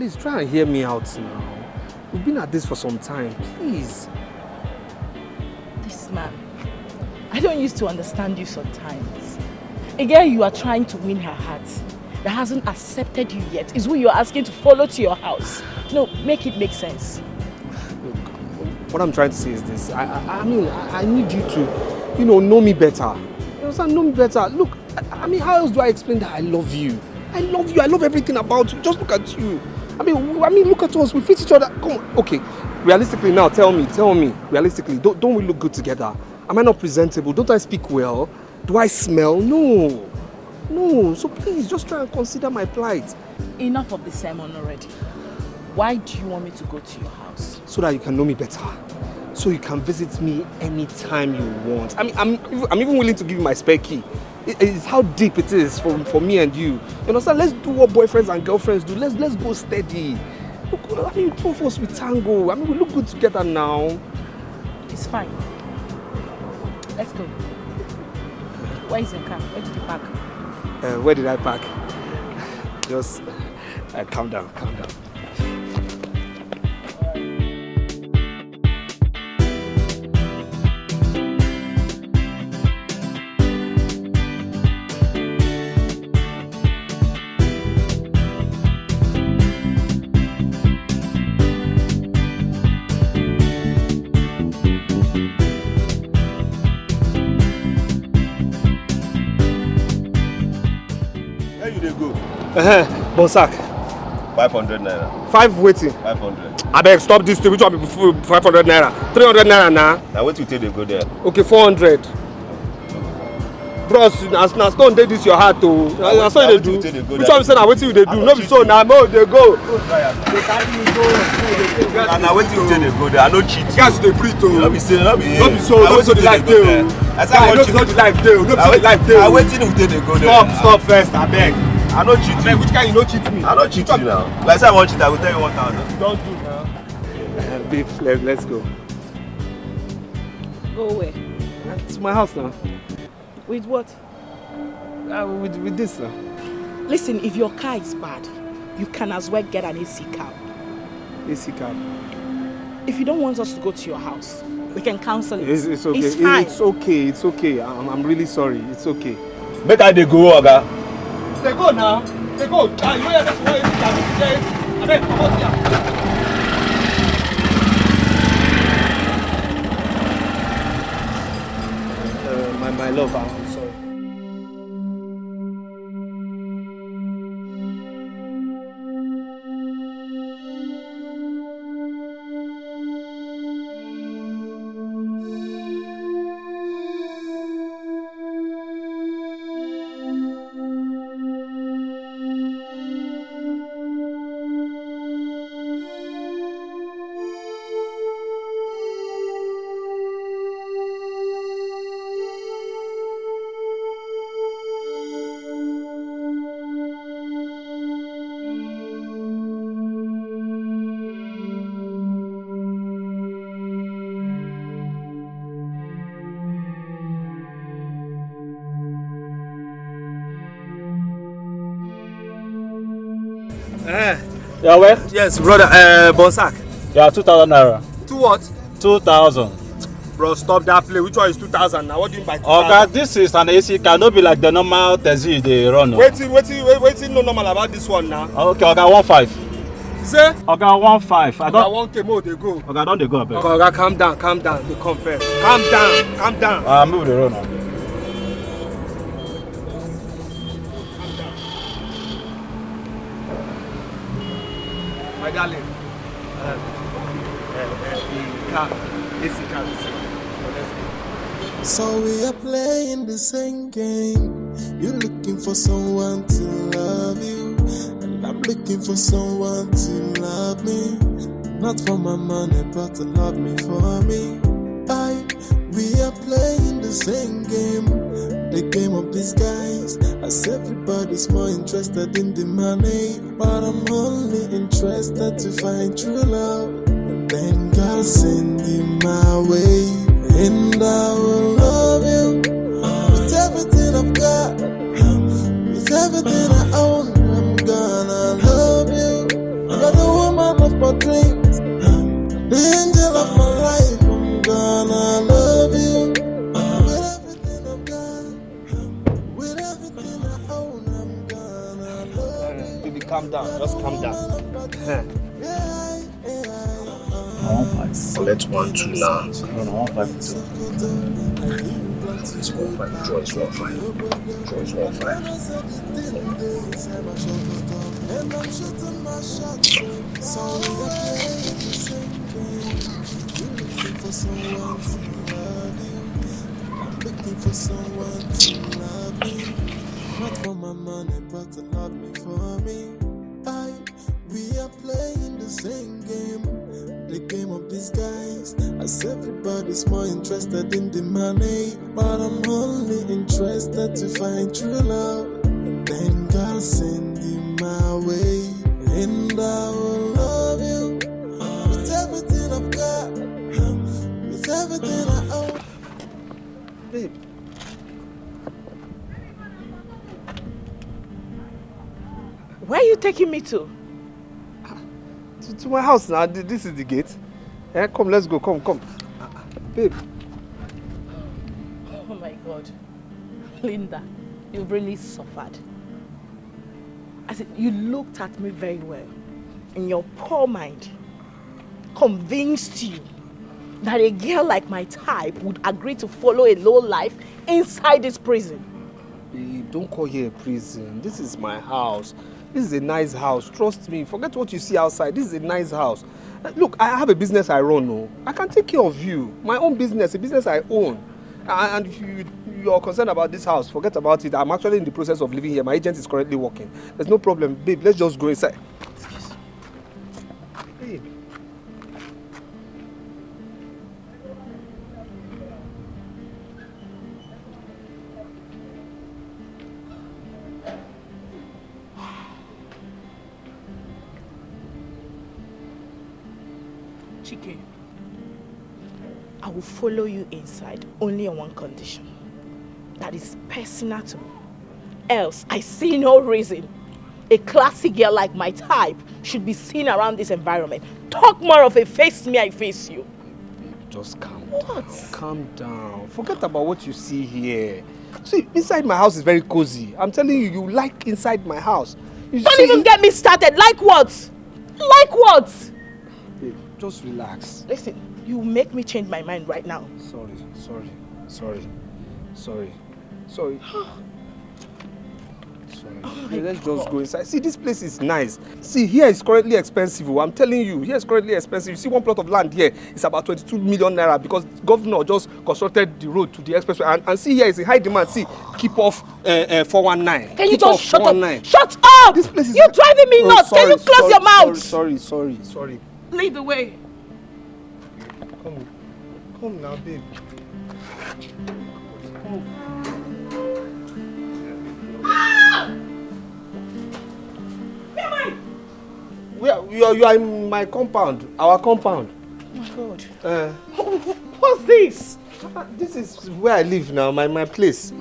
please try and hear me out now. We've been at this for some time, please. This man, I don't used to understand you sometimes. Again, you are trying to win her heart. That hasn't accepted you yet is who you're asking to follow to your house. No, make it make sense. Look, what I'm trying to say is this. I mean, I need you to, know me better. You understand? Know me better. Look, I mean, how else do I explain that I love you? I love you. I love everything about you. Just look at you. I mean, look at us. We fit each other. Come on. Okay. Realistically now, tell me. Realistically, don't we look good together? Am I not presentable? Don't I speak well? Do I smell? No. So please, just try and consider my plight. Enough of the sermon already. Why do you want me to go to your house? So that you can know me better. So you can visit me anytime you want. I mean, I'm even willing to give you my spare key. It's how deep it is for me and you. You understand? Let's do what boyfriends and girlfriends do. Let's go steady. Look, I mean, two of us with tango. I mean, we look good together now. It's fine. Let's go. Where is your car? Where did you park? Where did I park? Just calm down. Bonsack. 500 naira. 5 waiting. 500. I beg, stop this thing. Which one be 500 naira? 300 naira now. Now wait till they go there. Okay, 400. Bros, now stone dey this your heart too. Now so they do. Which one be say now wait till they do? No be so now more they go. Now wait till they go there. I no cheat. Guys dey breathe too. No be so. No be so the life dey. I say I want cheat. No be so the life dey. No be so the life dey. I wait till they go there. Stop first, I beg. I no cheat you. Which kind you no cheat me? I no cheat you now. Like say I want cheat, I will tell you 1,000. Don't do now. Babe, let's go. Go where? It's my house now. With what? With this now. Listen, if your car is bad, you can as well get an AC cab. AC cab? If you don't want us to go to your house, we can cancel it. It's okay. It's fine. It's okay. I'm really sorry. It's okay. Better they go, Oga. They go now. They go. You know that's why I beg, come out here. My love, I'm sorry. Yeah, where? Yes, brother. Bonsack. Yeah, 2,000 naira. 2 what? 2,000. Bro, stop that play. Which one is 2,000 now? What do you mean by 2,000? Okay, this is an AC car. Not be like the normal Chizzy they run. Waiting no normal about this one now. Okay, okay, 1.5. Say? Okay, 1.5. I don't. 1K more they go. Okay, don't they go up. Okay, calm down. They come first. Calm down. Move the road now. My darling. So we are playing the same game. You're looking for someone to love you, and I'm looking for someone to love me. Not for my money, but to love me for me. We are playing the same game, the game of disguise. As everybody's more interested in the money, but I'm only interested to find true love. And then God send you my way, and I will love you with everything I've got, with everything I own. I'm gonna love you. You're the angel of my life, I'm gonna love you. With everything I've got, with everything I own, I'm gonna love you. Baby, calm down. Just calm down. Let's 1-2 now. No, 1-5-2. It's 1-5. Draw is 1-5. Draw is 1-5. And I'm shooting my shots, so we are playing the same game. You're looking for someone to love you. I'm looking for someone to love me. Not for my money, but to love me for me. We are playing the same game, the game of disguise. As everybody's more interested in the money, but I'm only interested to find true love. Then God send you my way, and I will love you with everything I've got, with everything I own. Babe. Where are you taking me to? To my house now. This is the gate. Come, let's go. Come. Babe. Oh my God. Linda, you've really suffered. I said, you looked at me very well. And your poor mind convinced you that a girl like my type would agree to follow a low life inside this prison. Babe, don't call here a prison. This is my house. This is a nice house. Trust me. Forget what you see outside. This is a nice house. Look, I have a business I run. No, I can take care of you. My own business, a business I own. And if you're concerned about this house, forget about it. I'm actually in the process of living here. My agent is currently working. There's no problem. Babe, let's just go inside. Excuse me. Babe. Chike, I will follow you inside only on one condition. That is personal to me. Else, I see no reason a classy girl like my type should be seen around this environment. Talk more of a face me, I face you. Just calm What? down. Calm down. Forget about what you see here. See, inside my house is very cozy. I'm telling you, you like inside my house. Don't even get me started. Like what? Like what? Babe, just relax. Listen, you make me change my mind right now. Sorry. Sorry. Okay, let's just go inside. See, this place is nice. See, here is currently expensive. I'm telling you, here is currently expensive. You see one plot of land here, it's about 22 million naira because the governor just constructed the road to the expressway. And see, here is in high demand. See, keep off 419. Can you just shut up? Shut up! This place is... You're driving me nuts. Can you close your mouth? Sorry. Lead the way. Come now, babe. Come. Where you are in my compound, our compound. Oh my God. What's this? This is where I live now, my place.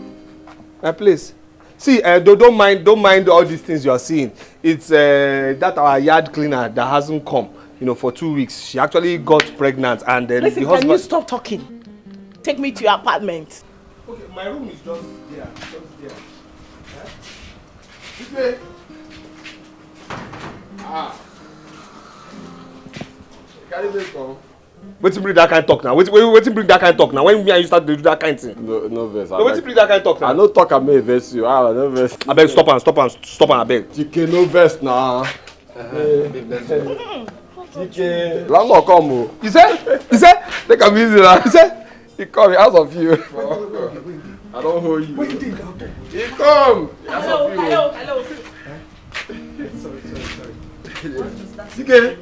My place. See, don't mind all these things you are seeing. It's that our yard cleaner that hasn't come, for 2 weeks. She actually got pregnant and then Listen, the husband... can you stop talking? Take me to your apartment. Okay, my room is just there. This way. Carry this on. Waiting bring that kind of talk now. Waiting bring that kind of talk now. When me and you start to do that kind of thing. No verse. No, waiting bring that kind of talk now. I no talk I may verse you. No verse. I beg stop and I beg. Dikeh no verse now. Dikeh. Landlord come o. You say? Take am easy now. He come, he ask of you. I don't hold you. He come. He ask of you. Hello. Sorry. Dikeh.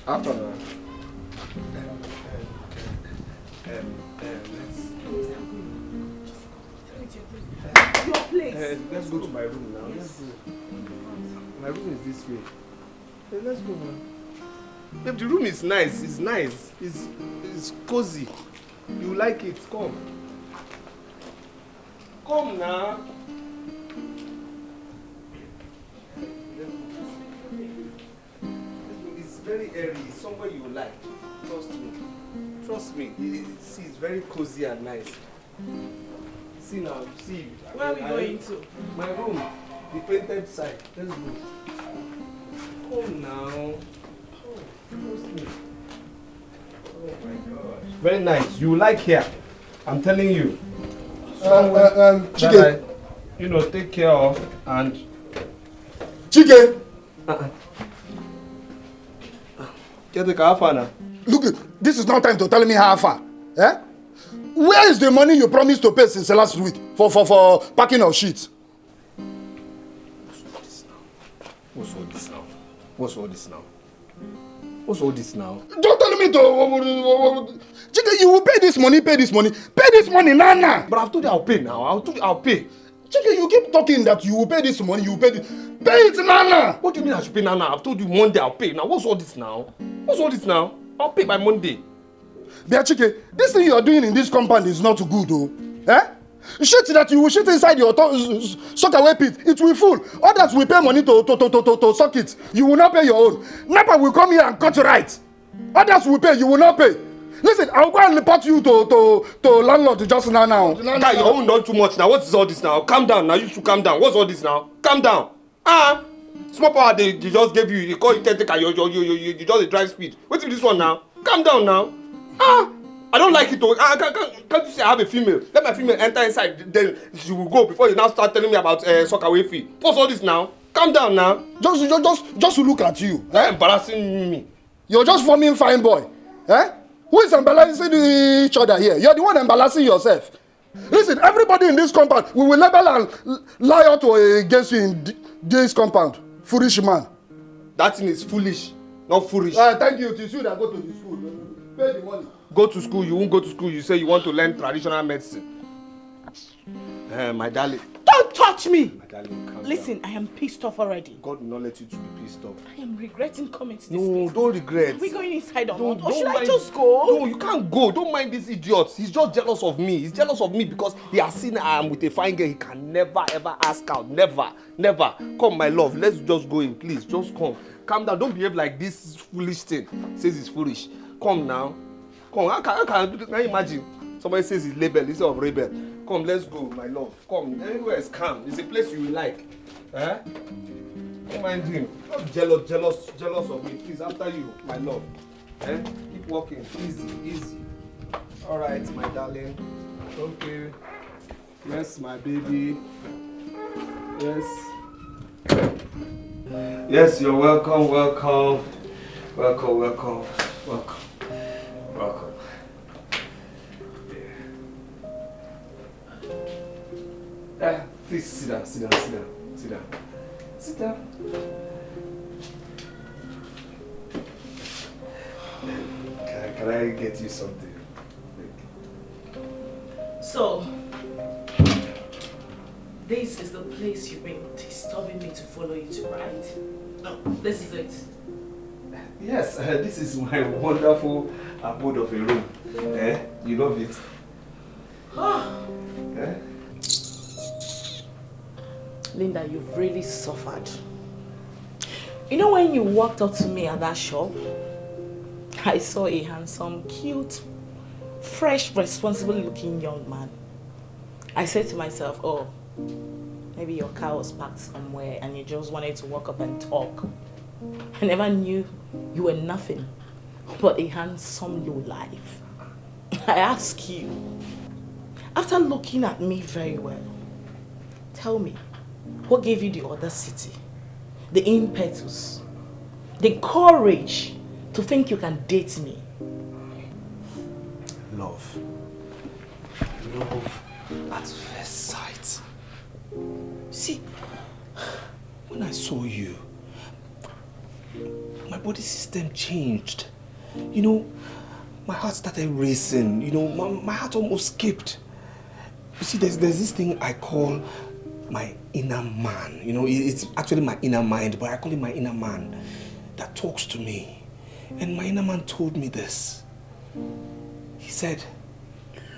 After now. Your place. Let's go to my room now. Let's go. My room is this way. Let's go, man. Babe, the room is nice. It's nice. It's cozy. You like it? Come. Come now. It's very airy. It's somewhere you like. Trust me. Trust me. See, it's very cozy and nice. See now, see. Where are we going to? My room. The painted side. Let's go. Oh now. Oh, trust me. Oh my God. Very nice. You like here. I'm telling you. Chike. You know, take care of and... Chike! Get the car now. Look, this is not time to tell me how far. Eh? Where is the money you promised to pay since last week for packing of sheets? What's all this now? What's all this now? What's all this now? Don't tell me to... Chike, you will pay this money. Pay this money, Nana. But I've told you I'll pay now. I'll pay. Chike, you keep talking that you will pay this money, you will pay this. Pay it, Nana. What do you mean I should pay now? I've told you Monday I'll pay. Now, what's all this now? What's all this now? I'll pay by Monday. Chike, this thing you are doing in this compound is not good, though. Eh? Shit that you will shit inside your sock away pit, it will full. Others will pay money to suck it. You will not pay your own. Napa will come here and cut right. Others will pay, you will not pay. Listen, I'll go and report you to landlord just now. Guy, your own done too much now. What is all this now? Calm down now. You should calm down. What's all this now? Calm down. Small power they just gave you. They call you technical. You just drive speed. What's this one now? Calm down now. I don't like it. Can't you say I have a female? Let my female enter inside. Then she will go before you now start telling me about soccer away fee. What's all this now? Calm down now. Just to look at you. Eh? Embarrassing me. You're just forming fine boy. Eh? Who is embarrassing each other here? You're the one embarrassing yourself. Listen, everybody in this compound, we will label and lie out against you in this compound. Foolish man. That thing is foolish, not foolish. Thank you. It is you that go to the school. Pay the money. Go to school. You won't go to school. You say you want to learn traditional medicine. My darling. Don't touch me! My darling, calm Listen, down. I am pissed off already. God will not let you to be pissed off. I am regretting coming to this No, place. don't regret. Are we going inside or Don't not? Or should I mind. just go? No, you can't go. Don't mind this idiot. He's just jealous of me. He's jealous of me because he has seen I am with a fine girl. He can never ever ask out. Never. Come, my love. Let's just go in, please. Just come. Calm down. Don't behave like this foolish thing. Says it's foolish. Come now. Come. How can I do this? Can you imagine? Somebody says it's label instead of rebel. Come, let's go, my love. Come. Everywhere is calm. It's a place you will like. Eh? Don't mind him. Not jealous of me. Please, after you, my love. Eh? Keep walking. Easy. All right, my darling. Okay. Yes, my baby. Yes, you're welcome. Welcome. Please sit down. Sit down. Can I get you something? So, this is the place you've been disturbing me to follow you to, right? No, this is it. Yes, this is my wonderful abode of a room. You love it? Linda, you've really suffered. You know when you walked up to me at that shop, I saw a handsome, cute, fresh, responsible-looking young man. I said to myself, oh, maybe your car was parked somewhere and you just wanted to walk up and talk. I never knew you were nothing but a handsome lowlife. I ask you, after looking at me very well, tell me, what gave you the audacity, the impetus, the courage to think you can date me? Love at first sight. See, when I saw you, my body system changed. You know, my heart started racing. You know, my heart almost skipped. You see, there's this thing I call my inner man. You know, it's actually my inner mind, but I call it my inner man that talks to me. And my inner man told me this. He said,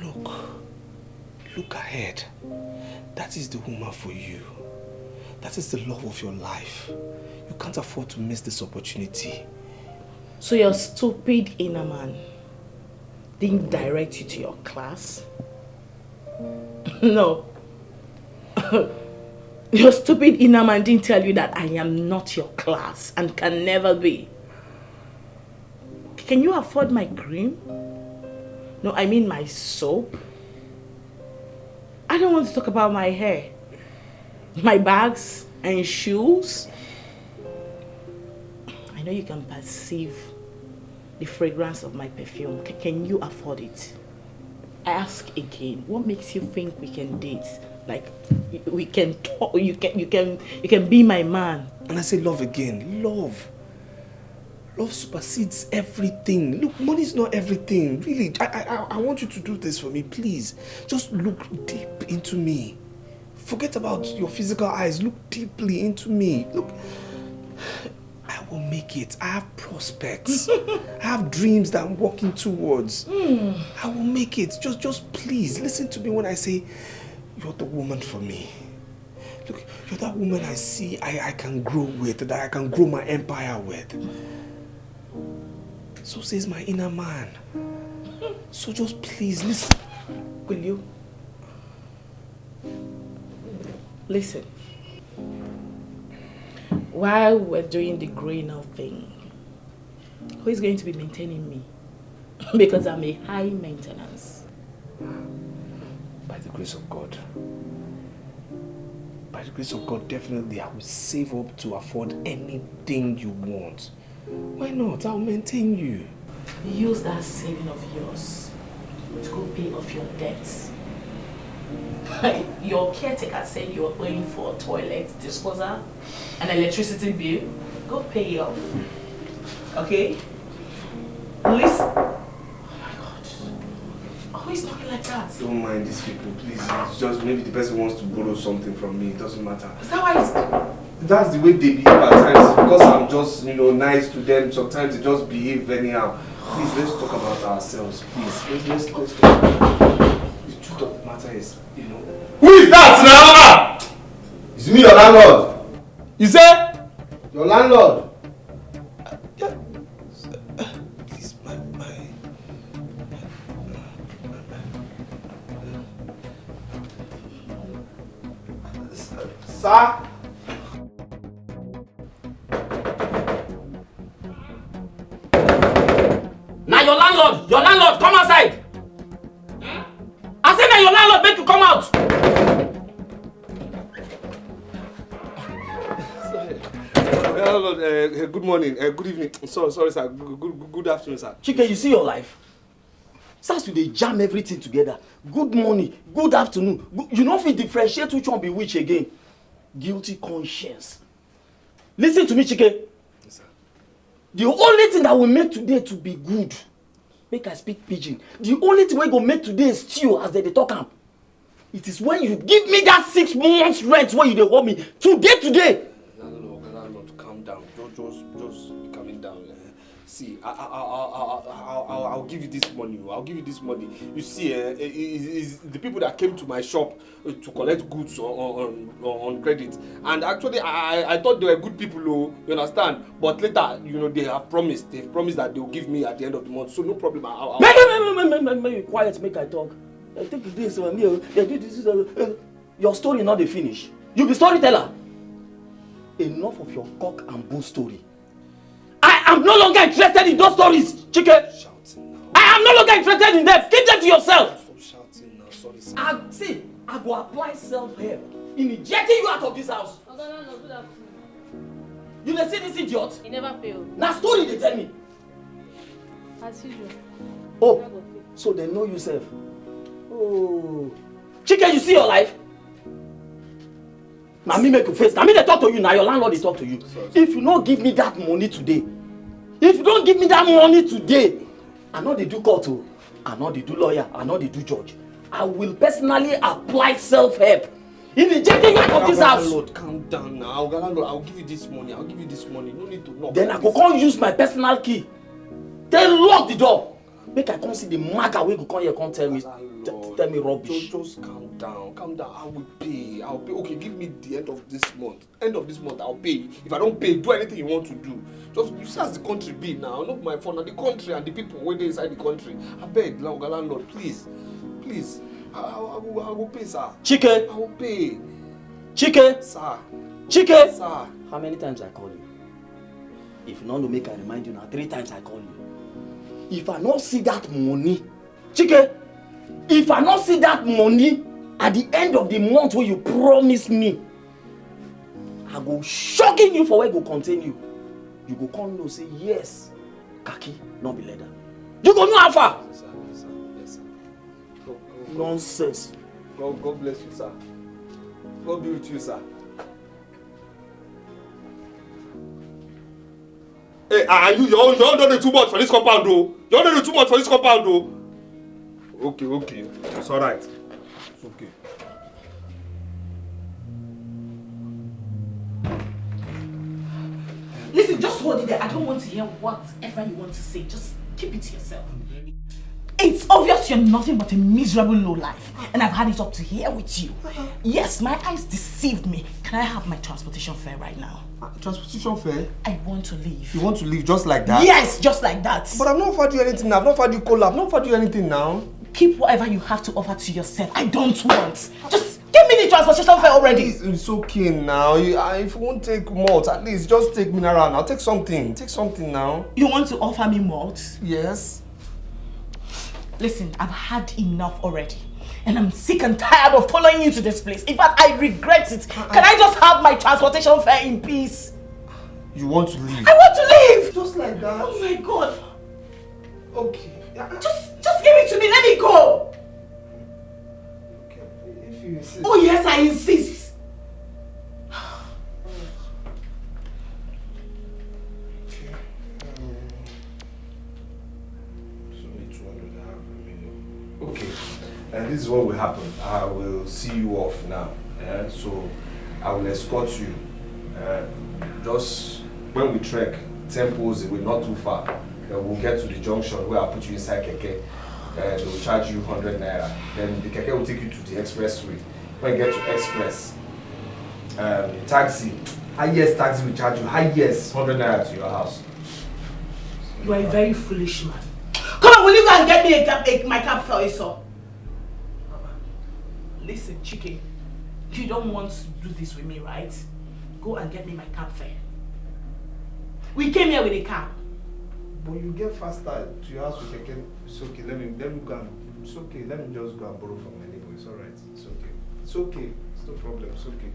look ahead. That is the woman for you. That is the love of your life. You can't afford to miss this opportunity. So your stupid inner man didn't direct you to your class? No. Your stupid inner man didn't tell you that I am not your class and can never be. Can you afford my cream? No, I mean my soap. I don't want to talk about my hair, my bags and shoes. I know you can perceive the fragrance of my perfume. Can you afford it? I ask again, what makes you think we can date? Like, we can talk, you can be my man. And I say love again. Love. Love supersedes everything. Look, money is not everything. Really, I want you to do this for me, please. Just look deep into me. Forget about your physical eyes. Look deeply into me. Look, I will make it. I have prospects. I have dreams that I'm working towards. I will make it. Just please listen to me when I say you're the woman for me. Look, you're that woman I see I can grow with, that I can grow my empire with. So says my inner man. So just please listen. Will you? Listen. While we're doing the growing up thing, who is going to be maintaining me? Because I'm a high maintenance. By the grace of God. By the grace of God, definitely I will save up to afford anything you want. Why not? I'll maintain you. Use that saving of yours to go pay off your debts. Your caretaker said you were going for a toilet disposal, an electricity bill. Go pay it off. Okay? Listen. Oh my God. Who is talking like that? Don't mind these people, please. It's just maybe the person wants to borrow something from me. It doesn't matter. Is that why it's... That's the way they behave at times. Because I'm just, nice to them. Sometimes they just behave anyhow. Please, let's talk about ourselves, please. Let's talk. The truth of the matter is, Who is that now? It's me, your landlord. You say? Your landlord. Please, Sir? Now your landlord, come outside. I said now your landlord make you come out. Good morning, good evening. Sorry, sir. Good afternoon, sir. Chike, you see your life? Starts with they jam everything together. Good morning, good afternoon. You know if you differentiate which one be which again. Guilty conscience. Listen to me, Chike. Yes, sir. The only thing that will make today to be good, make I speak pidgin. The only thing we go make today stew as they talk am. It is when you give me that 6 months rent when you dey hold me today. Landlord, calm down. Just be calming down. See, I'll give you this money. I'll give you this money. You see, is the people that came to my shop to collect goods on credit. And actually, I thought they were good people, you understand? But later, they have promised. They've promised that they'll give me at the end of the month. So no problem. Make you quiet, make I talk. I think this your story not the finish. You be storyteller. Enough of your cock and bull story. I am no longer interested in those stories, Chike. Shouting now. I am no longer interested in them. Keep them to yourself. Stop shouting now. Sorry, sir. I go apply self-help in ejecting you out of this house. No, good afternoon. You dey see this idiot? He never failed. Na story they tell me. As usual. Oh, so they know you self. Oh, Chike, you see your life? Now me make you face. Now me they talk to you. Now your landlord they talk to you. Sorry. If you don't give me that money today, I know they do court, I know they do lawyer, I know they do judge. I will personally apply self-help in ejecting you out of this house. Landlord, calm down now. Landlord, I'll give you this money. No need to knock. Then I go come use my personal key. Then lock the door. Make I come see the maga wey go come here come tell me rubbish. Just calm down. calm down. I will pay. I'll pay. Okay, give me the end of this month. End of this month, I'll pay. If I don't pay, do anything you want to do. Just, you see as the country be now. Not my phone, the country and the people where they inside the country. I beg, landlord, please. Please. I will pay, sir. Chike! I will pay. Chike! Sir. Chike! Sir. How many times I call you? If you want to make I remind you now, 3 times I call you. If I not see that money, Chike, if I not see that money at the end of the month where you promise me, I go shocking you for where I go contain you. You go come and say, yes, Kaki, not be leather. You go know how far. Yes, sir. Go. Nonsense. God bless you, sir. God be with you, sir. Hey, and you don't do too much for this compound, though. You don't do too much for this compound, though. Okay. It's all right. It's okay. Listen, just hold it there. I don't want to hear whatever you want to say. Just keep it to yourself. It's obvious you're nothing but a miserable lowlife, and I've had it up to here with you. Yes, my eyes deceived me. Can I have my transportation fare right now? Transportation fare? I want to leave. You want to leave just like that? Yes, just like that. But I've not offered you anything now. I've not offered you cola. I've not offered you anything now. Keep whatever you have to offer to yourself. I don't want. Just give me the transportation fare already. It's okay now. If you won't take malt, at least just take mineral now. Take something. Take something now. You want to offer me malt? Yes. Listen, I've had enough already. And I'm sick and tired of following you to this place. In fact, I regret it. Can I just have my transportation fare in peace? You want to leave? I want to leave! Just like that? Oh my God. Okay. Just give it to me. Let me go. Okay. If you insist. Oh yes, I insist. Okay, and this is what will happen. I will see you off now. So I will escort you. Just when we trek 10 poles away, not too far, then we'll get to the junction where I'll put you inside Keke. They will charge you 100 naira. Then the Keke will take you to the expressway. When you get to express, taxi, highest taxi will charge you highest 100 naira to your house. You are a very foolish man. Come on, will you go and get me my cab fare, sir? Listen, Chike, you don't want to do this with me, right? Go and get me my cab fare. We came here with a cab. But you get faster to your house with Keke. It's okay. Let me go and, it's okay. Let me just go and borrow from my neighbor. It's all right. It's okay. It's okay. It's no problem. It's okay.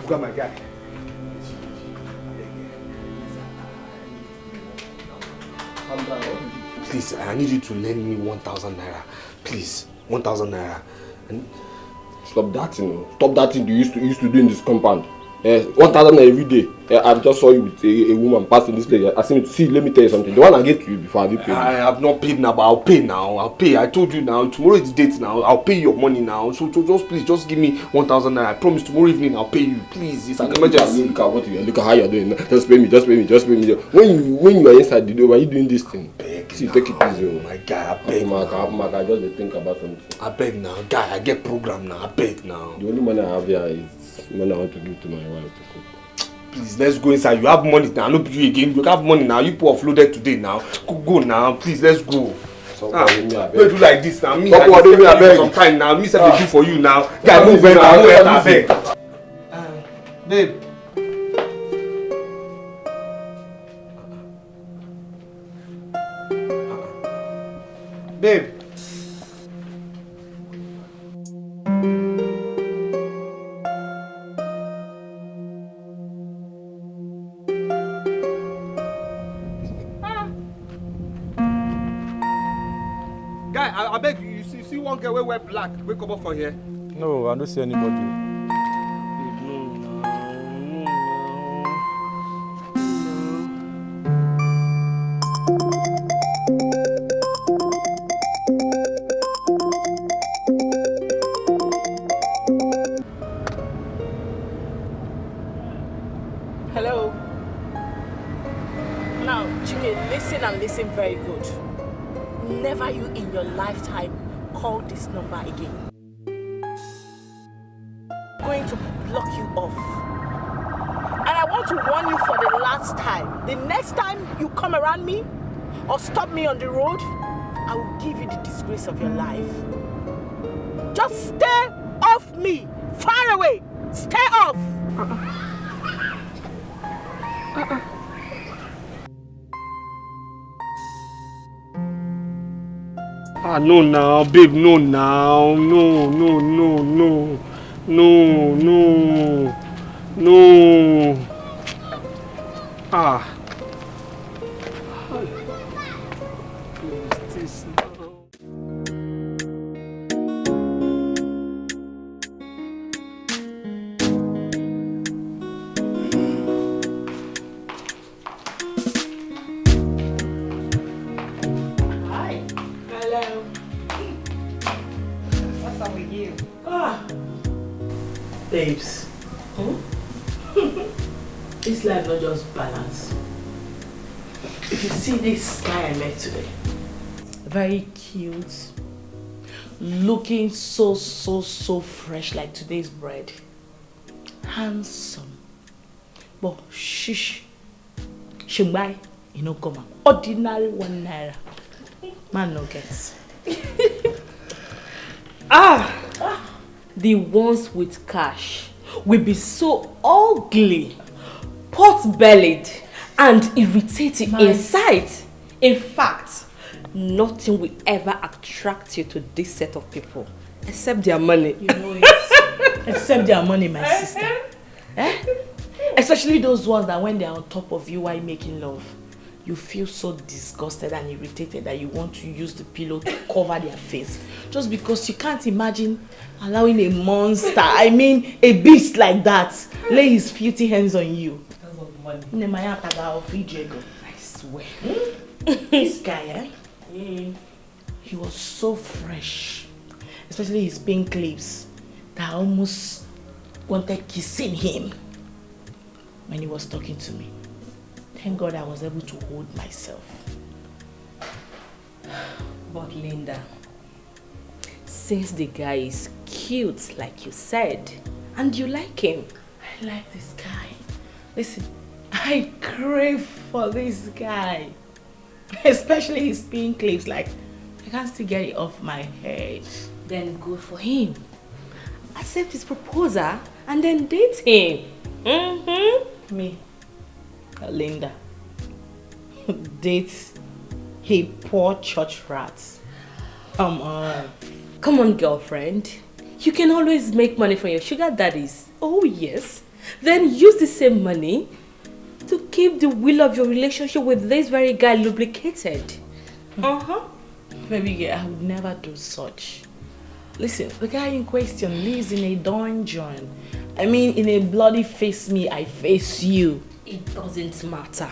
Got my guy. Please, I need you to lend me 1,000 naira. Please, 1,000 naira. And stop that, Stop that thing you used to do in this compound. 1,000 every day. I just saw you with a woman passing this lady. I said, see, let me tell you something. The one I gave to you before, have you paid? I have not paid now, but I'll pay now. I'll pay. I told you now. Tomorrow is the date now. I'll pay your money now. So just please, just give me 1,000 naira. I promise tomorrow evening I'll pay you. Please, it's an emergency. Look at how you're doing. Just pay me. When you are inside the door, why are you doing this thing? See, take it easy. My guy, I beg. I just think about something. I beg now, guy. I get programmed now. I beg now. The only money I have here is money I want to give to my wife to cook. Please, let's go inside. You have money now. No you again. You have money now. You put offloaded today now. Go now. Please, let's go. Don't do like this now. Me, I beg. Some time now. Me, say they do for you now. Guy, move better. I beg. Babe. Babe. Guy, I beg you, see one girl wear black, wake up from here. No, I don't see anybody. Very good. Never you in your lifetime call this number again. I'm going to block you off. And I want to warn you for the last time. The next time you come around me or stop me on the road, I will give you the disgrace of your life. Just stay off me. Far away. Stay off. Ah, no now, babe, no now. No, no, no, no. No, no. No. Ah. Babes, this life not just balance. If you see this guy I met today, very cute, looking so fresh like today's bread, handsome, but shish, shimbai, you know, come on, ordinary 1 naira, man no gets. The ones with cash will be so ugly, pot-bellied, and irritating inside. In fact, nothing will ever attract you to this set of people except their money. You know it. Except their money, my sister. Especially those ones that when they're on top of you while making love, you feel so disgusted and irritated that you want to use the pillow to cover their face. Just because you can't imagine allowing a monster, I mean a beast like that, lay his filthy hands on you. Because of money. I swear. This guy, he was so fresh. Especially his pink lips that I almost wanted kissing him when he was talking to me. Thank God I was able to hold myself. But Linda, since the guy is cute, like you said, and you like him. I like this guy. Listen, I crave for this guy. Especially his pink lips, like, I can't still get it off my head. Then good for him. Accept his proposal and then date him. Me, Linda, date a poor church rat. Come on. Come on, girlfriend. You can always make money from your sugar daddies. Oh, yes. Then use the same money to keep the wheel of your relationship with this very guy lubricated. Baby girl, I would never do such. Listen, the guy in question lives in a dungeon. I mean, in a bloody face me, I face you. It doesn't matter.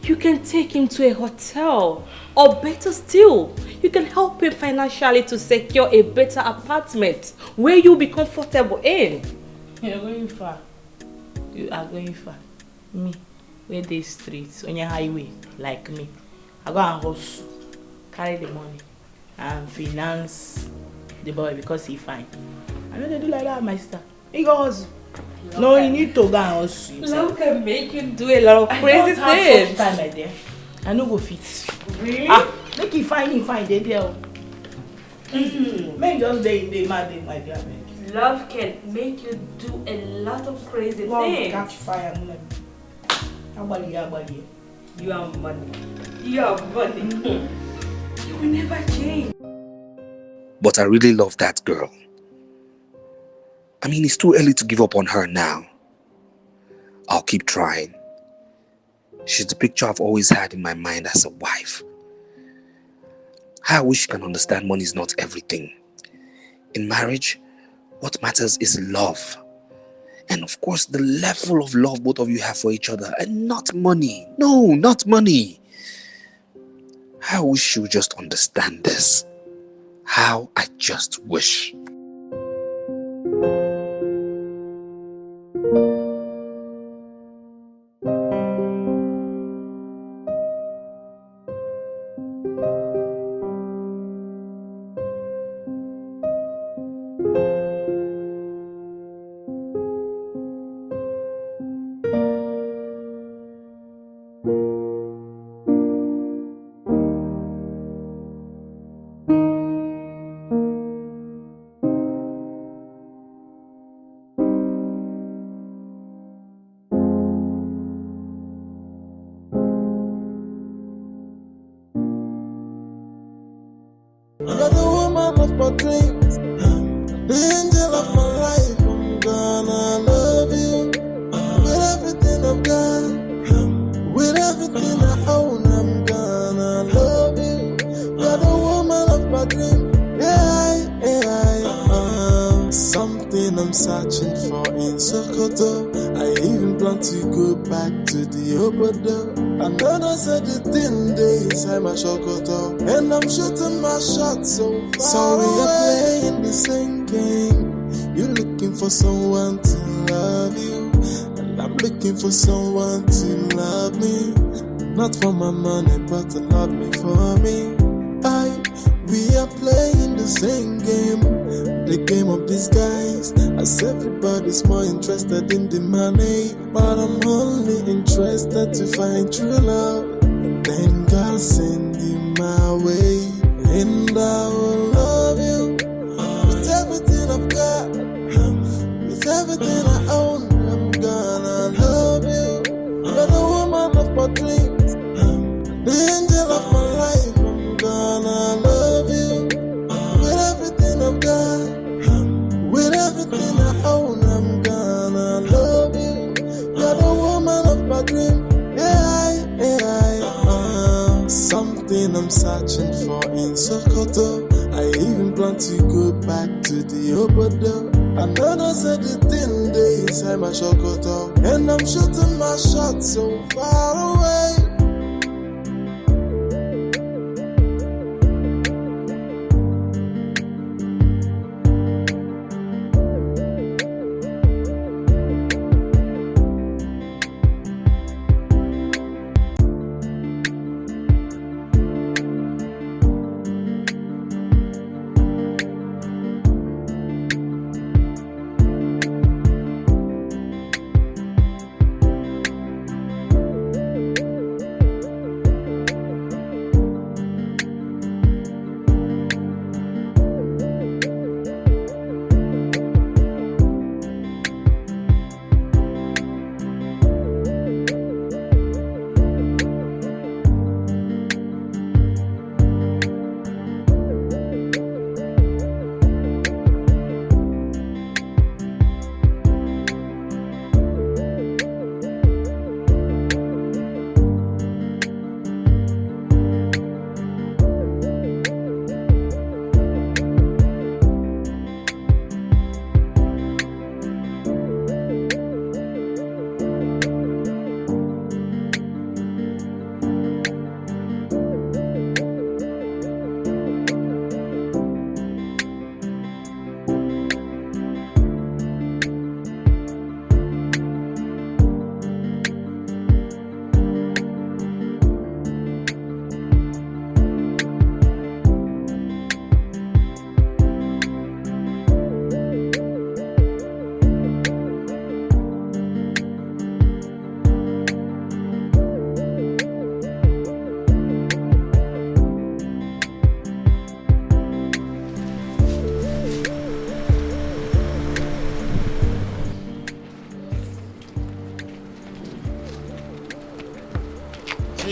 You can take him to a hotel, or better still, you can help him financially to secure a better apartment where you'll be comfortable in. You're going far. You are going far. Me, where they streets, on your highway, like me. I go and hustle, carry the money, and finance the boy because he fine. I know they do like that, my sister. He goes. No, you need to go and hustle yourself. Love can make you do a lot of crazy things. I don't have such time like that. I no go fit. Really? Make him fine, they there. Make just they mad, my dear. Love can make you do a lot of crazy things. Catch fire, Abali. You are money. You are money. You will never change. But I really love that girl. I mean, it's too early to give up on her now. I'll keep trying. She's the picture I've always had in my mind as a wife. I wish you can understand money is not everything. In marriage, what matters is love. And of course, the level of love both of you have for each other, and not money. No, not money. I wish you would just understand this. How I just wish. You're the woman of my dreams, the angel of my life. I'm gonna love you with everything I've got, with everything I own. I'm gonna love you. You're the woman of my dreams. Something I'm searching for in Sokoto. I even plan to go back to the Obodo. Another said the thing they inside my Sokoto, and I'm shooting my shot so far. So we are playing the same game. You're looking for someone to love you, and I'm looking for someone to love me. Not for my money, but to love me for me. We are playing the same game, the game of disguise. As everybody's more interested in the money, but I'm only interested to find true love. And then God send you my way, and I will love you with everything I've got, with everything I own. I'm gonna love you. You're the woman of my dreams, the angel of my life. I'm gonna love you with everything I've got, with everything I own. I'm gonna love you. You're the woman of my dream. Something I'm searching for in Sokoto. I even plan to go back to the Obodo. Another said the thing they inside my Sokoto, and I'm shooting my shot so far away.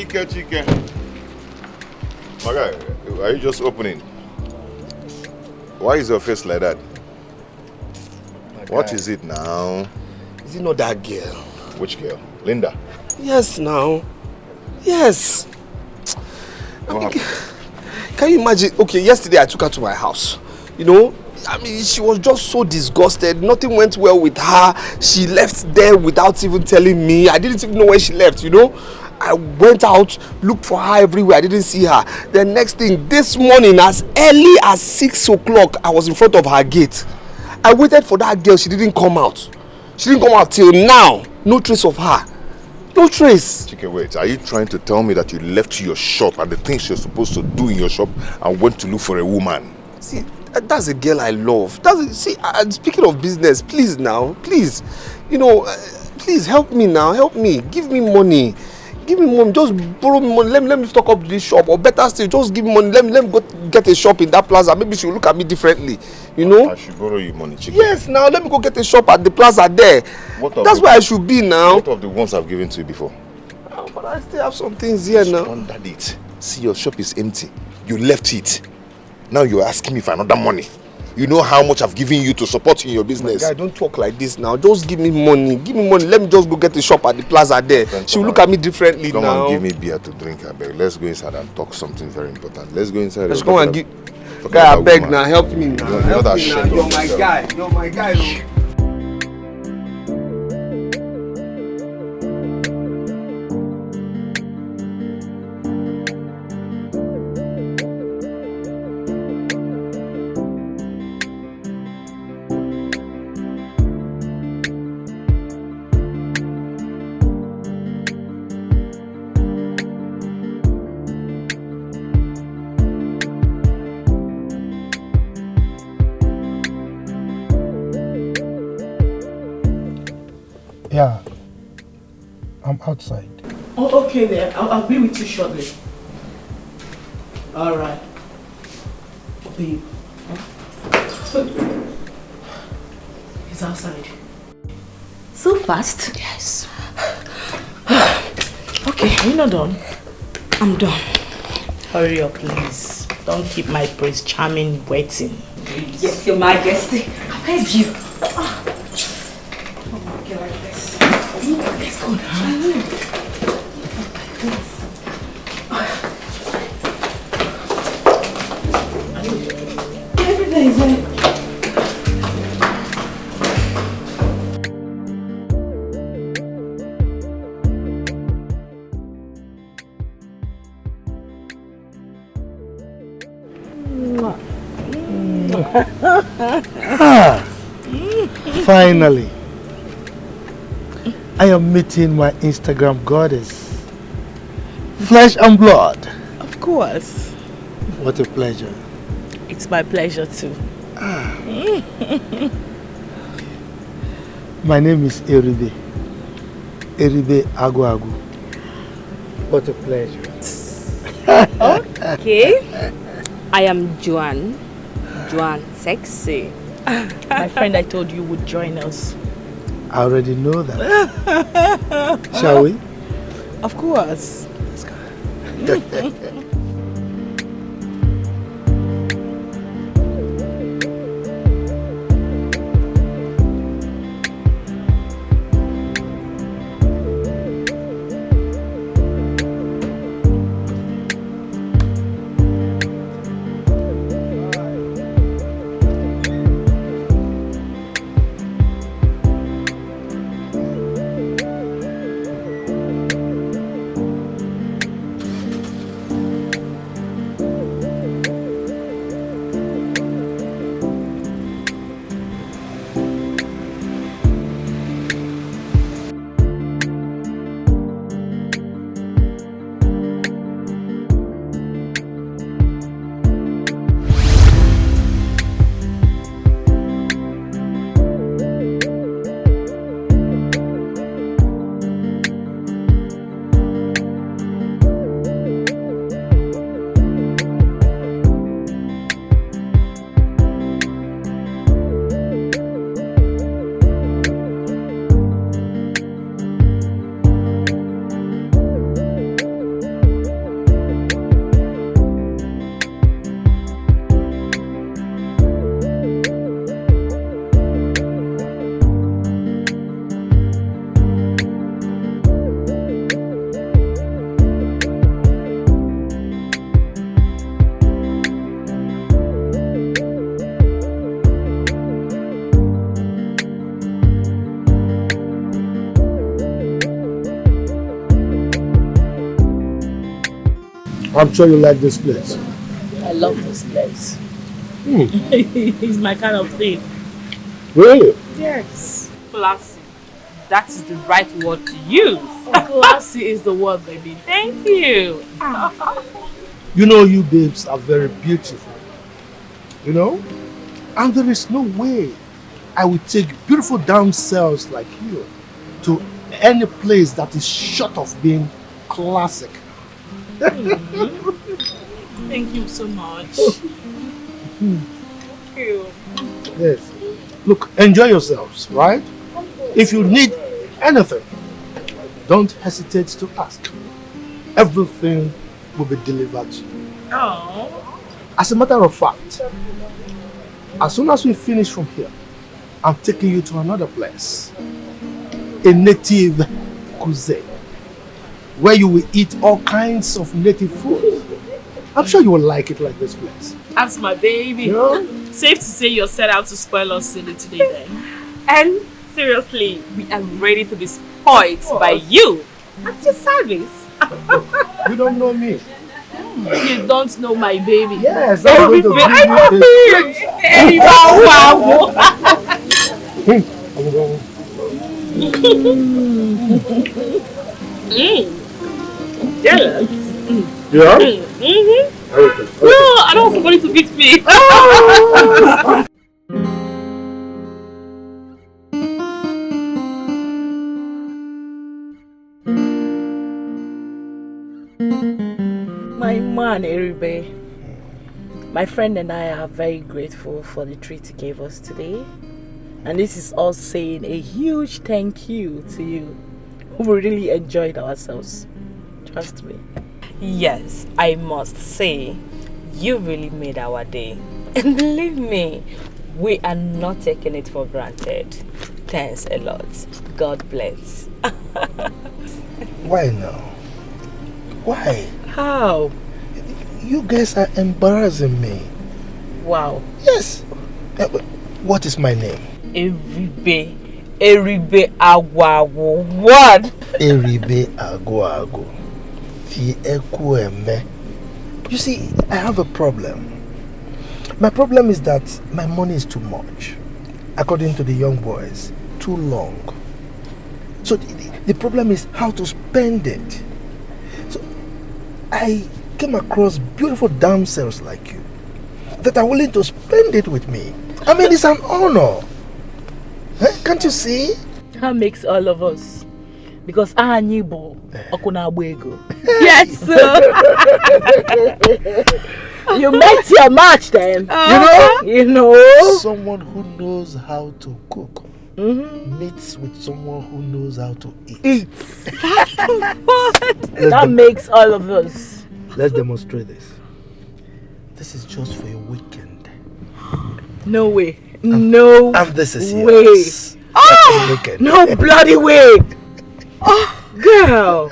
Chike. My guy, are you just opening? Why is your face like that? What is it now? Is it not that girl? Which girl? Linda? Yes, now. Yes. What happened? Can you imagine? Okay, yesterday I took her to my house. You know, I mean, she was just so disgusted. Nothing went well with her. She left there without even telling me. I didn't even know where she left, you know. I went out, looked for her everywhere. I didn't see her. The next thing, this morning, as early as 6 o'clock, I was in front of her gate. I waited for that girl. She didn't come out. She didn't come out till now. No trace of her. No trace. Chike, wait. Are you trying to tell me that you left your shop and the things you're supposed to do in your shop and went to look for a woman? See, that's a girl I love. Speaking of business, please now, please. You know, please help me now. Help me. Give me money. Give me money. Just borrow me money. Let me stock up this shop. Or better still, just give me money. Let me go get a shop in that plaza. Maybe she'll look at me differently. You know? I should borrow you money, Chike. Yes, now let me go get a shop at the plaza there. That's where I should be now. What of the ones I've given to you before? Oh, but I still have some things here now. Squandered it. See, your shop is empty. You left it. Now you're asking me for another money. You know how much I've given you to support in your business. My guy, don't talk like this now. Just give me money. Give me money. Let me just go get a shop at the plaza there. She'll look at me differently now. Come and give me beer to drink, I beg. Let's go inside and talk something very important. Let's go inside. Let's go and give... Guy, I beg now. Help me now. Help me now. You're my guy. You're my guy. Yeah, I'm outside. Oh, okay then. I'll be with you shortly. All right. Babe. He's outside. So fast? Yes. Okay, you're not done? I'm done. Hurry up, please. Don't keep my Prince Charming waiting. Please. Yes, Your Majesty. I've heard you. Let's go now. Everything is there. Finally, I am meeting my Instagram goddess. Flesh and blood. Of course. What a pleasure. It's my pleasure too. My name is Eribe. Eribe Agu Agu. What a pleasure. Okay. I am Joan. Joan Sexy. My friend I told you would join us. I already know that. Shall we? Of course. Let's go. I'm sure you like this place. I love this place. It's my kind of thing. Really? Yes. Classy. That is the right word to use. Classy is the word, baby. Thank you. You know, you babes are very beautiful. You know? And there is no way I would take beautiful damsels like you to any place that is short of being classic. Thank you so much. Thank you. Yes. Look, enjoy yourselves, right? If you need anything, don't hesitate to ask. Everything will be delivered to you. Oh, As a matter of fact, as soon as we finish from here, I'm taking you to another place. A native cuisine, where you will eat all kinds of native food. I'm sure you will like it like this place. That's my baby. Yeah. Safe to say you're set out to spoil us silly today then. And seriously, we are ready to be spoiled by you. At your service. You don't know me. You don't know my baby. Yes, I'm going to Jealous? Yeah? No, I don't want somebody to beat me. My man, Eribe. My friend and I are very grateful for the treat he gave us today. And this is us saying a huge thank you to you. We really enjoyed ourselves. Trust me. Yes, I must say, you really made our day. And believe me, we are not taking it for granted. Thanks a lot. God bless. Why now? Why? How? You guys are embarrassing me. Wow. Yes. What is my name? Eribe Agwawo. What? Eribe Agwago. You see, I have a problem. My problem is that my money is too much. According to the young boys, too long. So the problem is how to spend it. So I came across beautiful damsels like you that are willing to spend it with me. I mean, it's an honor. Can't you see? That makes all of us. Because Anibo Okuna Buego. Yes, sir. You met your match then. You know? Someone who knows how to cook meets with someone who knows how to eat. That makes all of us. Let's demonstrate this. This is just for your weekend. No way. No and this is way. Yours. Oh, no bloody way. Oh, girl.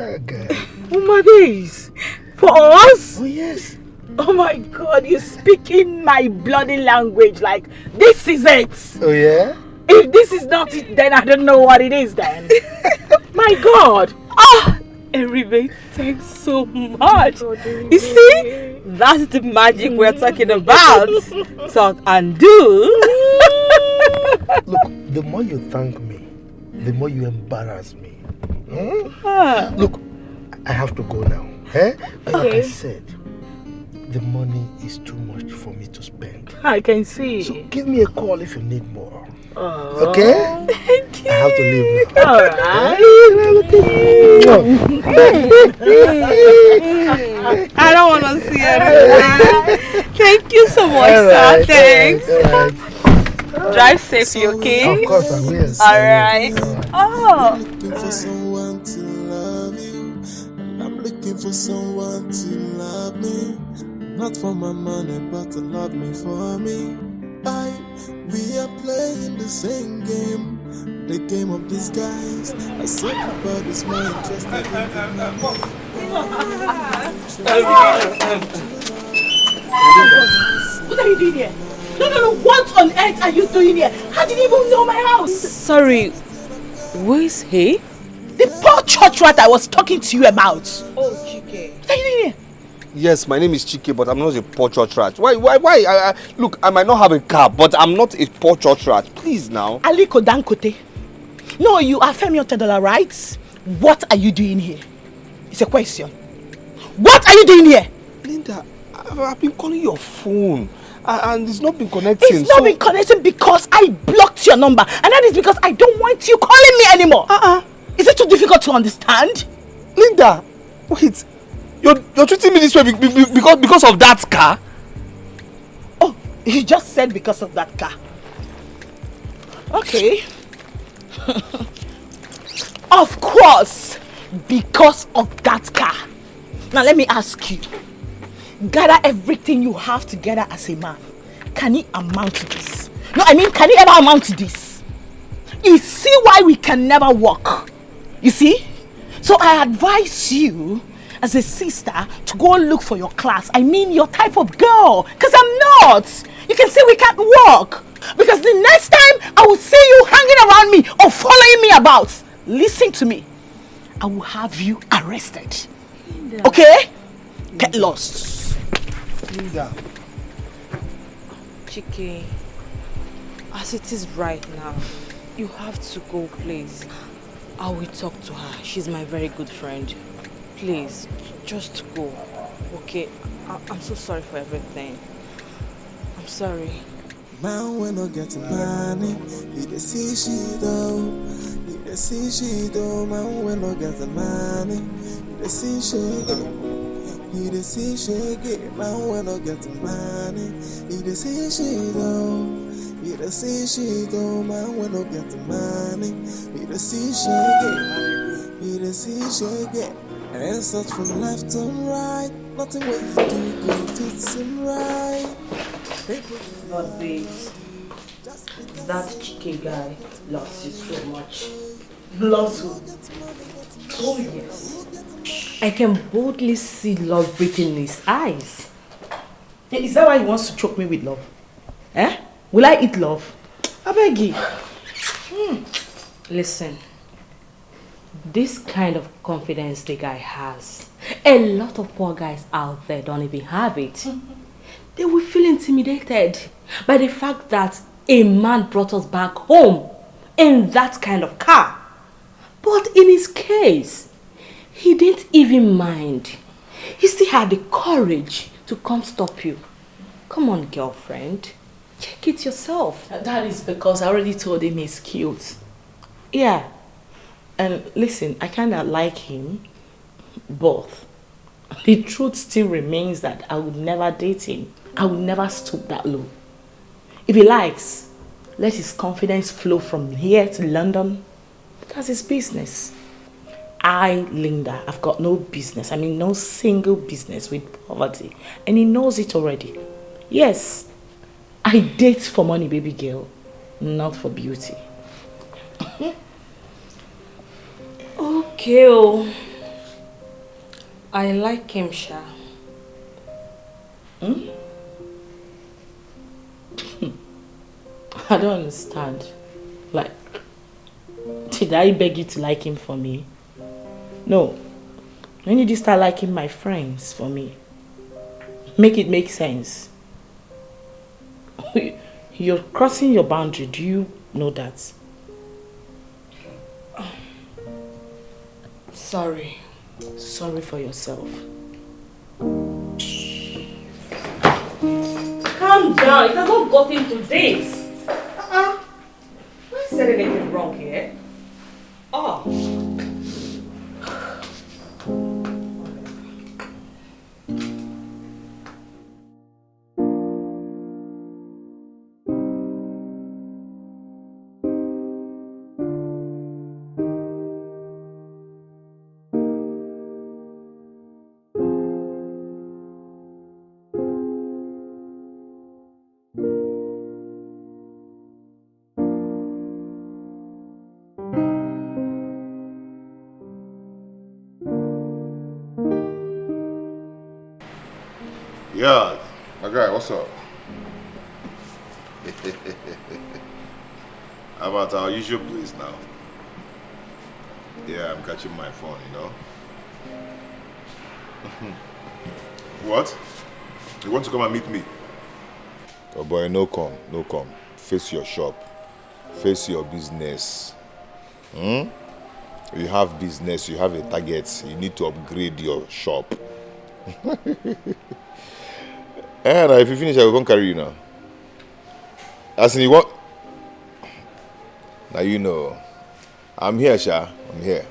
Oh my days. For us? Oh yes. Oh my God, you speak in my bloody language like this is it. Oh yeah? If this is not it, then I don't know what it is then. My God. Oh, Eribe, thanks so much. You see, that's the magic we're talking about. Talk and do. Look, the more you thank me, the more you embarrass me. Look, I have to go now. Like I said, the money is too much for me to spend. I can see. So give me a call if you need more. Okay? Thank you. I have to leave now. Alright. I don't want to see it. Thank you so much, sir. Thanks. Drive safely, okay? Of course I will. Alright. Oh. Looking for someone to love you, and I'm looking for someone to love me. Not for my money, but to love me for me. We are playing the same game, the game of disguise. I said everybody's more interested in What are you doing here? No, what on earth are you doing here? How did you even know my house? Sorry, who is he? The poor church rat I was talking to you about. Oh, Chike. What are you doing here? Yes, my name is Chike, but I'm not a poor church rat. Why? Look, I might not have a car, but I'm not a poor church rat. Please now. Aliko Dankote. No, you are Femi Otedola, right? What are you doing here? It's a question. What are you doing here? Linda, I've been calling your phone. And it's not been connecting. It's not been connecting because I blocked your number. And that is because I don't want you calling me anymore. Is it too difficult to understand? Linda, wait. You're treating me this way because of that car? Oh, you just said because of that car. Okay. Of course, because of that car. Now let me ask you. gather everything you have together as a man, can it amount to this? No, I mean, can it ever amount to this? You see why we can never work? You see? So I advise you, as a sister, to go and look for your class. I mean, your type of girl. Because I'm not. You can say we can't work. Because the next time I will see you hanging around me or following me about, listen to me, I will have you arrested. Linda. Okay? Get lost. Linda. Chike, as it is right now, you have to go, please. I will talk to her. She's my very good friend. Please, just go. Okay? I'm so sorry for everything. I'm sorry. Man, when I get money, he dey see she do. He dey see she do. Man, when I get the money, he dey see she do. He dey see she get. Man, when I get the money, he dey see she do. He dey see she do. Man, when I get the money, he dey see she get. He dey see she get. And such from left to right, nothing when you do go fits him right. But babes, that Chike guy loves you so much. Loves who? Oh yes. I can boldly see love breathing in his eyes. Is that why he wants to choke me with love? Eh? Will I eat love? I beg you. Listen, this kind of confidence the guy has, a lot of poor guys out there don't even have it. They will feel intimidated by the fact that a man brought us back home in that kind of car. But in his case, he didn't even mind. He still had the courage to come stop you. Come on, girlfriend. Check it yourself. That is because I already told him he's cute. Yeah. And listen, I kind of like him, both. The truth still remains that I would never date him. I would never stoop that low. If he likes, let his confidence flow from here to London. That's his business. Linda, I've got no business. I mean, no single business with poverty. And he knows it already. Yes, I date for money, baby girl, not for beauty. Okay, oh. I like him, Sha. I don't understand. Like, did I beg you to like him for me? No. When did you start liking my friends for me? Make it make sense. You're crossing your boundary. Do you know that? Sorry. Sorry for yourself. Calm down. It has not gotten to this. I said anything wrong here. Oh. Yeah, my guy, what's up? How about our usual place now? Yeah, I'm catching my phone, you know? What? You want to come and meet me? Oh boy, no come, no come. Face your shop. Face your business. You have business, you have a target, you need to upgrade your shop. And if you finish, I will come carry you now. As in, you want? Now you know. I'm here, Sha. I'm here.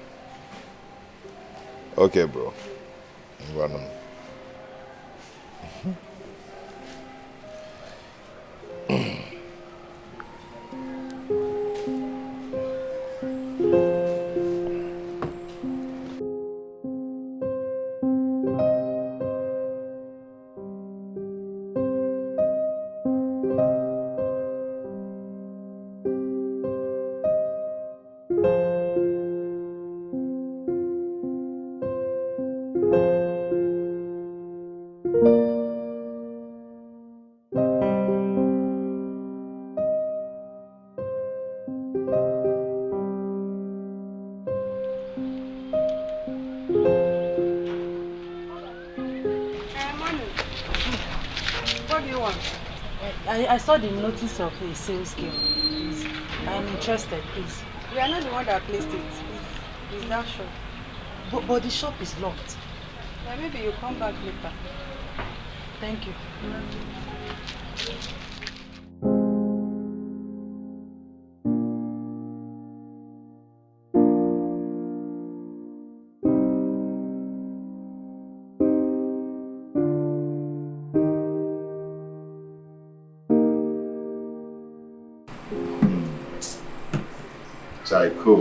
Okay, bro. Run on. I saw the notice of a sales girl. Please. I am interested, please. We are not the one that placed it. It's that shop. But the shop is locked. Yeah, maybe you come back later. Thank you. Psycho.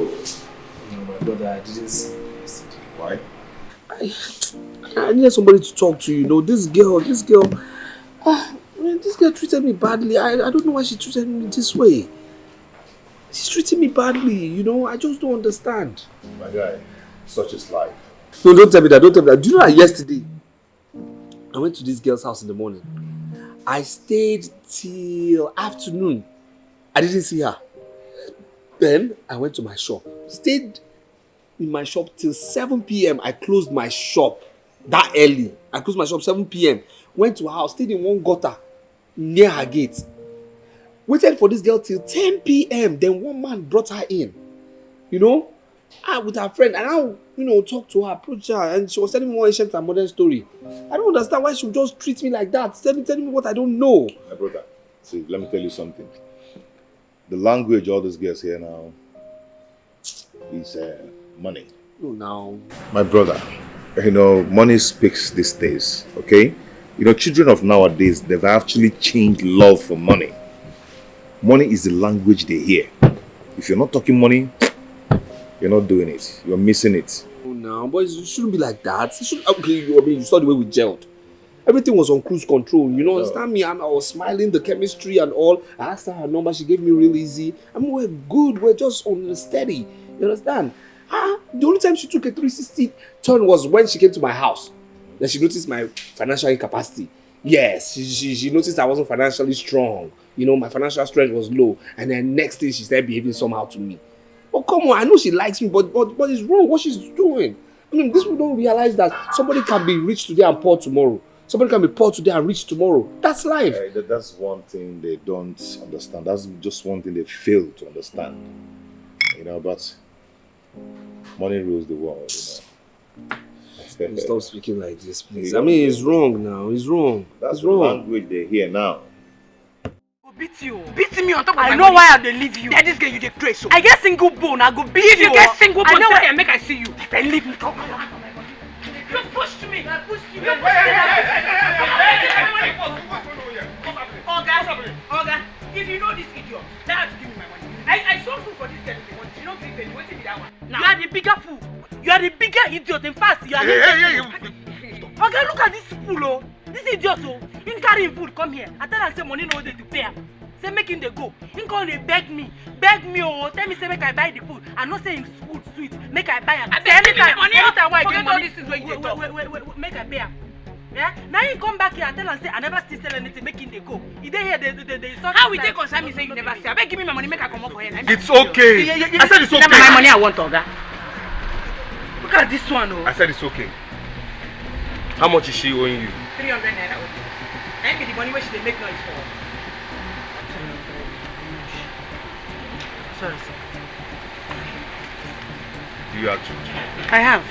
No, my brother, I didn't see you yesterday. Why? I needed somebody to talk to, you know. This girl, this girl treated me badly. I don't know why she treated me this way. She's treating me badly, you know. I just don't understand. My guy, such is life. No, don't tell me that, don't tell me that. Do you know that yesterday, I went to this girl's house in the morning. I stayed till afternoon. I didn't see her. Then I went to my shop. Stayed in my shop till 7 p.m. I closed my shop that early. I closed my shop 7 p.m. Went to her house, stayed in one gutter near her gate. Waited for this girl till 10 p.m. Then one man brought her in. You know? With her friend. And I, you know, talked to her, approached her, and she was telling me more ancient and modern story. I don't understand why she would just treat me like that. Telling me what I don't know. My brother, see, let me tell you something. The language all these girls here now is money. No, now. My brother, you know, money speaks these days, okay? You know, children of nowadays, they've actually changed love for money. Money is the language they hear. If you're not talking money, you're not doing it. You're missing it. Oh, no, but it shouldn't be like that. It should, okay, you saw the way we gelled. Everything was on cruise control. You know, understand me? I was smiling, the chemistry and all. I asked her number. She gave me real easy. I mean, we're good. We're just on the steady. You understand? The only time she took a 360 turn was when she came to my house. Then she noticed my financial incapacity. Yes, she noticed I wasn't financially strong. You know, my financial strength was low. And then next day, she started behaving somehow to me. Oh, come on. I know she likes me, but it's wrong what she's doing. I mean, this people don't realize that somebody can be rich today and poor tomorrow. Somebody can be poor today and rich tomorrow. That's life. That's one thing they don't understand. That's just one thing they fail to understand. You know, but money rules the world, you know. Stop speaking like this, please. I mean, it's wrong now. It's wrong. That's it's wrong. The language they hear now. Beat you. Beat me on top of my I know money. why I dey leave you. That this girl you dey crazy. So. I get single bone, I go beat if you. If you get single bone, I know tell why. me make I see you. Then leave me talk. You pushed me. I pushed you. Oga, if you know this idiot, now have to give me my money. I saw food for this girl if you want. She don't pay penny. Wait till be that one. Now. You are the bigger fool. You are the bigger idiot. In fact, you are Oga, look at this fool, oh. This idiot, oh. He carry him food, come here. I tell him say money no dey to pay him. Say make him dey go. He come dey beg me, oh. Tell me say make I buy the food. I know say him food sweet. Make I buy am. Anytime why I get money, wait, make I pay am. Yeah? Now he come back here and tell him say I never still sell anything. Make him dey go. He dey here. They how we take concern me say you never sell? I beg give me my money. Make I come up for here. It's okay. I said it's okay. My money I want, Oga. Look at this one, oh. I said it's okay. How much is she owing you? 300 naira. I be the money where she dey make noise for. Sorry, sir. Do you have to? I have.